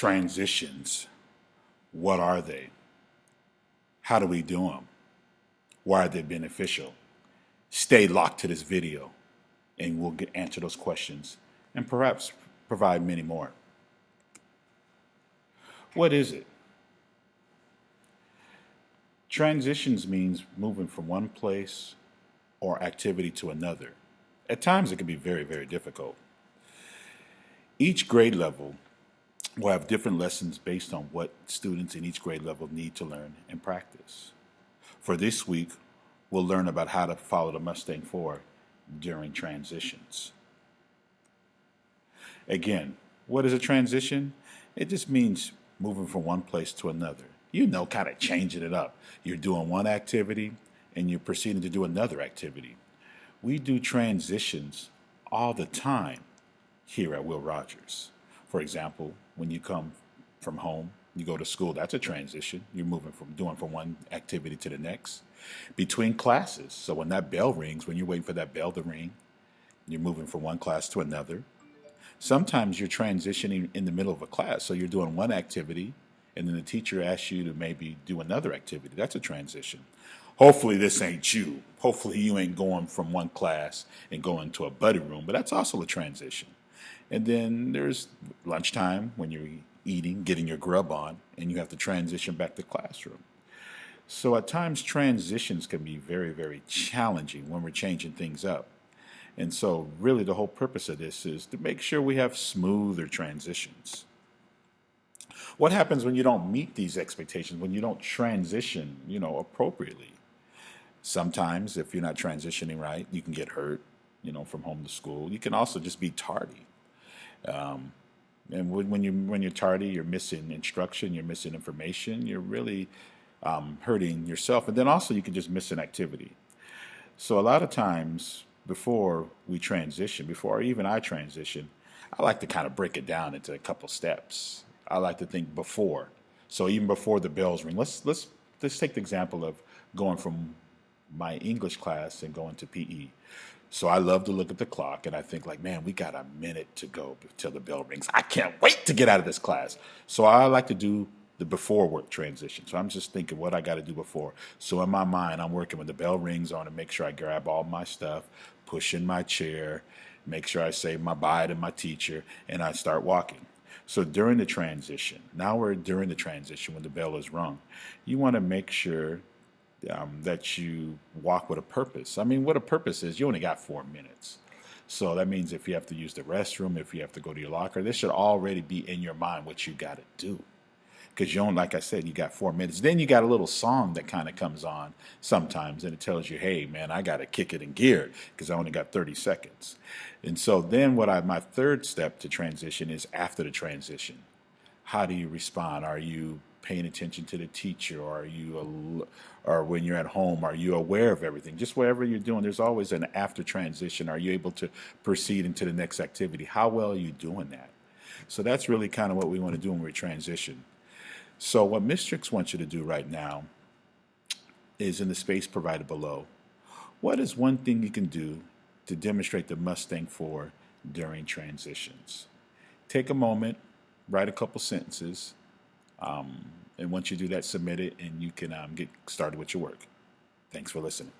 Transitions. What are they? How do we do them? Why are they beneficial? Stay locked to this video and we'll answer those questions and perhaps provide many more. What is it? Transitions means moving from one place or activity to another. At times it can be very, very difficult. Each grade level will have different lessons based on what students in each grade level need to learn and practice. For this week, we'll learn about how to follow the Mustang 4 during transitions. Again, what is a transition? It just means moving from one place to another. Kind of changing it up. You're doing one activity and you're proceeding to do another activity. We do transitions all the time here at Will Rogers. For example, when you come from home, you go to school, that's a transition. You're moving from one activity to the next. Between classes, so when that bell rings, when you're waiting for that bell to ring, you're moving from one class to another. Sometimes you're transitioning in the middle of a class, so you're doing one activity, and then the teacher asks you to maybe do another activity. That's a transition. Hopefully this ain't you. Hopefully you ain't going from one class and going to a buddy room, but that's also a transition. And then there's lunchtime when you're eating, getting your grub on, and you have to transition back to classroom. So at times transitions can be very, very challenging when we're changing things up. And so really the whole purpose of this is to make sure we have smoother transitions. What happens when you don't meet these expectations, when you don't transition, appropriately? Sometimes if you're not transitioning right, you can get hurt, from home to school. You can also just be tardy. And when you're tardy, you're missing instruction, you're missing information, you're really hurting yourself. And then also you can just miss an activity. So a lot of times before even I transition, I like to kind of break it down into a couple steps. I like to think before. So even before the bells ring, let's take the example of going from my English class and going to PE. So I love to look at the clock and I think like, man, we got a minute to go till the bell rings. I can't wait to get out of this class. So I like to do the before work transition. So I'm just thinking what I got to do before. So in my mind, I'm working when the bell rings on to make sure I grab all my stuff, push in my chair, make sure I say my bye to my teacher, and I start walking. So during the transition, now we're during the transition when the bell is rung, you want to make sure that you walk with a purpose. I mean, what a purpose is, you only got 4 minutes. So that means if you have to use the restroom, if you have to go to your locker, this should already be in your mind what you got to do. Because like I said, you got 4 minutes. Then you got a little song that kind of comes on sometimes, and it tells you, hey, man, I got to kick it in gear because I only got 30 seconds. And so then my third step to transition is after the transition. How do you respond? Are you paying attention to the teacher, or or when you're at home, are you aware of everything? Just whatever you're doing, there's always an after transition. Are you able to proceed into the next activity? How well are you doing that? So that's really kind of what we want to do when we transition. So what Mistrix wants you to do right now is in the space provided below. What is one thing you can do to demonstrate the Mustang 4 during transitions? Take a moment, write a couple sentences, and once you do that, submit it, and you can get started with your work. Thanks for listening.